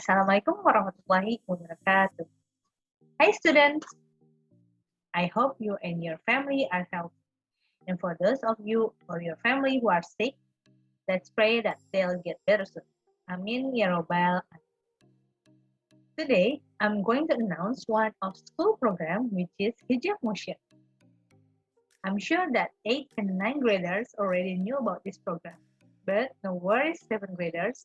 Assalamualaikum warahmatullahi wabarakatuh. Hi students, I hope you and your family are healthy. And for those of you or your family who are sick, let's pray that they'll get better soon. Amin ya robbal alamin. Today, I'm going to announce one of school program which is Hijab Motion. I'm sure that 8th and 9th graders already knew about this program. But no worries 7th graders,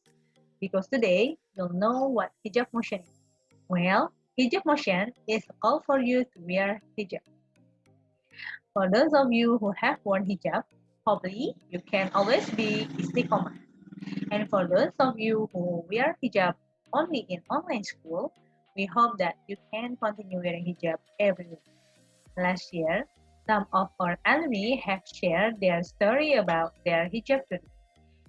because today you'll know what Hijab Motion is. Well, hijab motion is a call for you to wear hijab. For those of you who have worn hijab, hopefully you can always be istiqomah. And for those of you who wear hijab only in online school, we hope that you can continue wearing hijab every week. Last year, some of our alumni have shared their story about their hijab journey.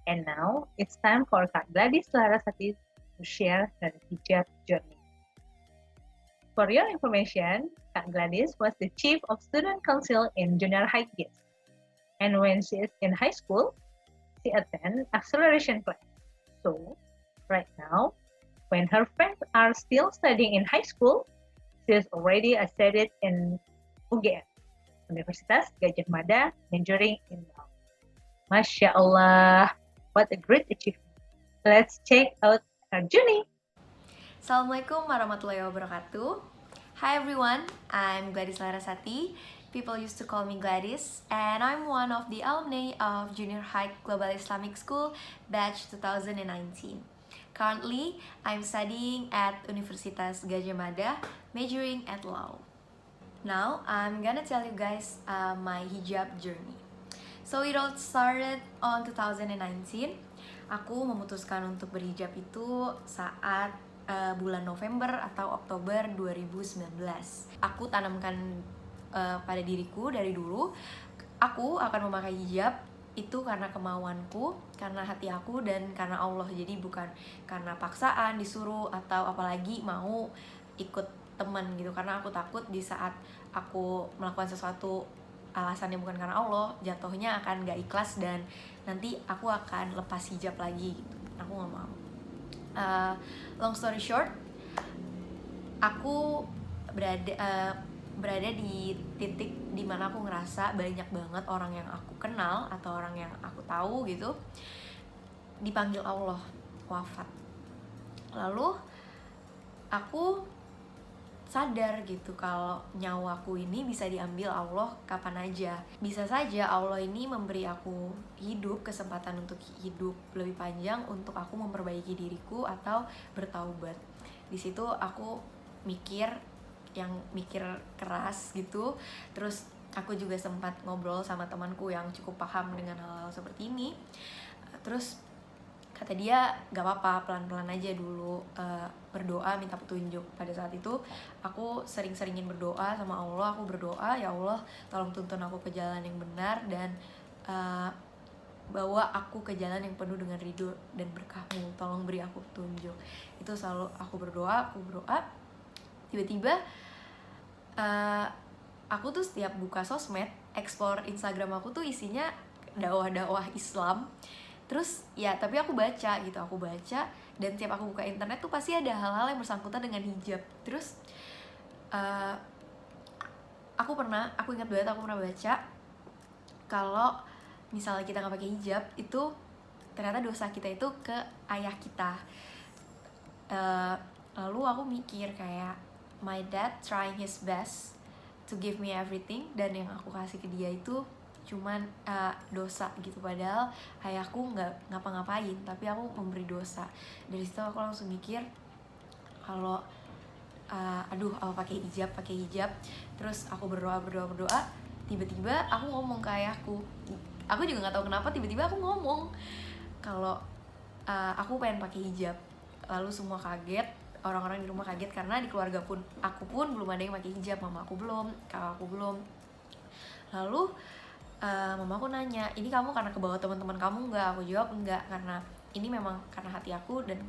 And now it's time for Kak Gladys Larasati to share her hijab journey. For your information, Kak Gladys was the chief of student council in junior high kids. And when she is in high school, she attends acceleration class. So, right now, when her friends are still studying in high school, she is already a student in UGM, Universitas Gadjah Mada, majoring in law. Masya Allah, what a great achievement. Let's check out her journey. Assalamualaikum warahmatullahi wabarakatuh. Hi everyone, I'm Gladys Larasati. People used to call me Gladys, and I'm one of the alumni of Junior High Global Islamic School, batch 2019. Currently, I'm studying at Universitas Gadjah Mada, majoring at law. Now, I'm gonna tell you guys my hijab journey. So it all started on 2019. Aku memutuskan untuk berhijab itu saat bulan November atau Oktober 2019. Aku tanamkan pada diriku dari dulu, aku akan memakai hijab itu karena kemauanku, karena hati aku, dan karena Allah. Jadi bukan karena paksaan, disuruh, atau apalagi mau ikut teman gitu. Karena aku takut di saat aku melakukan sesuatu alasannya bukan karena Allah, jatuhnya akan gak ikhlas dan nanti aku akan lepas hijab lagi gitu. Aku gak mau. Long story short, aku berada di titik dimana aku ngerasa banyak banget orang yang aku kenal atau orang yang aku tahu gitu dipanggil Allah wafat. Lalu aku sadar gitu kalau nyawaku ini bisa diambil Allah kapan aja. Bisa saja Allah ini memberi aku hidup, kesempatan untuk hidup lebih panjang untuk aku memperbaiki diriku atau bertaubat. Di situ aku mikir keras gitu. Terus aku juga sempat ngobrol sama temanku yang cukup paham dengan hal-hal seperti ini. Terus kata dia, gak apa-apa, pelan-pelan aja dulu, berdoa, minta petunjuk. Pada saat itu, aku sering-seringin berdoa sama Allah. Aku berdoa, ya Allah, tolong tuntun aku ke jalan yang benar, dan bawa aku ke jalan yang penuh dengan ridho dan berkah-Mu. Tolong beri aku petunjuk. Itu selalu aku berdoa. Tiba-tiba, aku tuh setiap buka sosmed, explore Instagram aku tuh isinya dakwah-dakwah Islam. Terus ya tapi aku baca, dan tiap aku buka internet tuh pasti ada hal-hal yang bersangkutan dengan hijab. Terus aku ingat banget aku pernah baca kalau misalnya kita nggak pakai hijab itu ternyata dosa kita itu ke ayah kita. Lalu aku mikir kayak my dad trying his best to give me everything, dan yang aku kasih ke dia itu cuman dosa gitu, padahal ayahku nggak ngapa-ngapain tapi aku memberi dosa. Dari situ aku langsung mikir kalau aku pakai hijab. Terus aku berdoa. Tiba-tiba aku ngomong ke ayahku, aku juga nggak tahu kenapa tiba-tiba aku ngomong kalau aku pengen pakai hijab. Lalu semua kaget, orang-orang di rumah kaget karena di keluarga pun aku pun belum ada yang pakai hijab, mama aku belum, kakak aku belum. Lalu mama aku nanya, ini kamu karena kebawa teman-teman kamu nggak? Aku jawab enggak, karena ini memang karena hati aku dan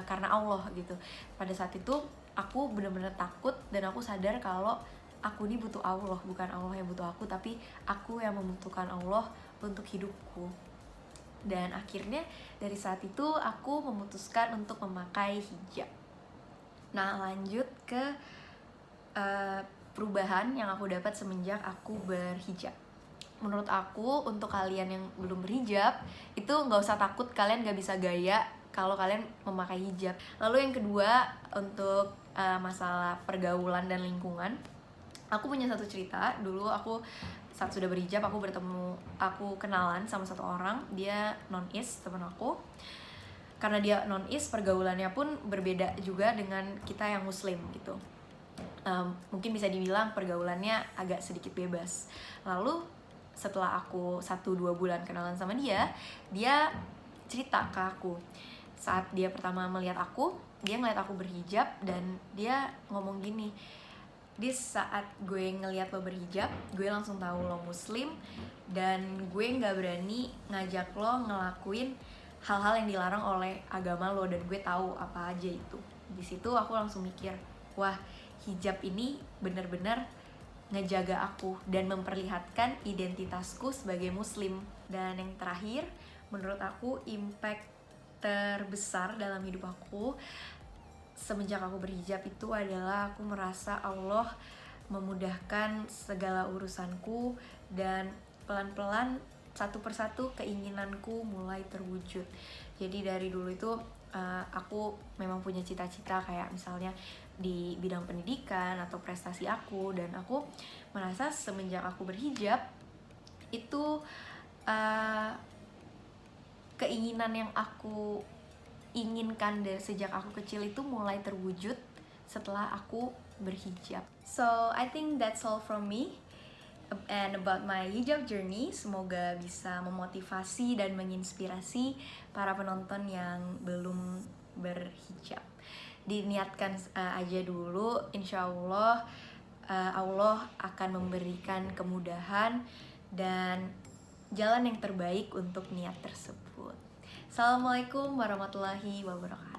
karena Allah gitu. Pada saat itu aku benar-benar takut dan aku sadar kalau aku ini butuh Allah, bukan Allah yang butuh aku, tapi aku yang membutuhkan Allah untuk hidupku. Dan akhirnya dari saat itu aku memutuskan untuk memakai hijab. Nah, lanjut ke perubahan yang aku dapat semenjak aku berhijab. Menurut aku, untuk kalian yang belum berhijab, itu nggak usah takut kalian nggak bisa gaya kalau kalian memakai hijab. Lalu yang kedua, untuk masalah pergaulan dan lingkungan, aku punya satu cerita. Dulu aku saat sudah berhijab, aku kenalan sama satu orang, dia non-is, teman aku. Karena dia non-is, pergaulannya pun berbeda juga dengan kita yang muslim gitu. Mungkin bisa dibilang pergaulannya agak sedikit bebas. Lalu setelah aku 1-2 bulan kenalan sama dia cerita ke aku. Saat dia pertama melihat aku, dia ngeliat aku berhijab dan dia ngomong gini, di saat gue ngeliat lo berhijab, gue langsung tahu lo muslim dan gue nggak berani ngajak lo ngelakuin hal-hal yang dilarang oleh agama lo, dan gue tahu apa aja itu. Di situ aku langsung mikir, wah, hijab ini benar-benar ngejaga aku dan memperlihatkan identitasku sebagai muslim. Dan yang terakhir, menurut aku impact terbesar dalam hidup aku semenjak aku berhijab itu adalah aku merasa Allah memudahkan segala urusanku, dan pelan-pelan satu persatu keinginanku mulai terwujud. Jadi dari dulu itu aku memang punya cita-cita kayak misalnya di bidang pendidikan atau prestasi aku, dan aku merasa semenjak aku berhijab itu keinginan yang aku inginkan dari sejak aku kecil itu mulai terwujud setelah aku berhijab. So I think that's all from me and about my hijab journey. Semoga bisa memotivasi dan menginspirasi para penonton yang belum berhijab. Diniatkan aja dulu, insya Allah Allah akan memberikan kemudahan dan jalan yang terbaik untuk niat tersebut. Assalamualaikum warahmatullahi wabarakatuh.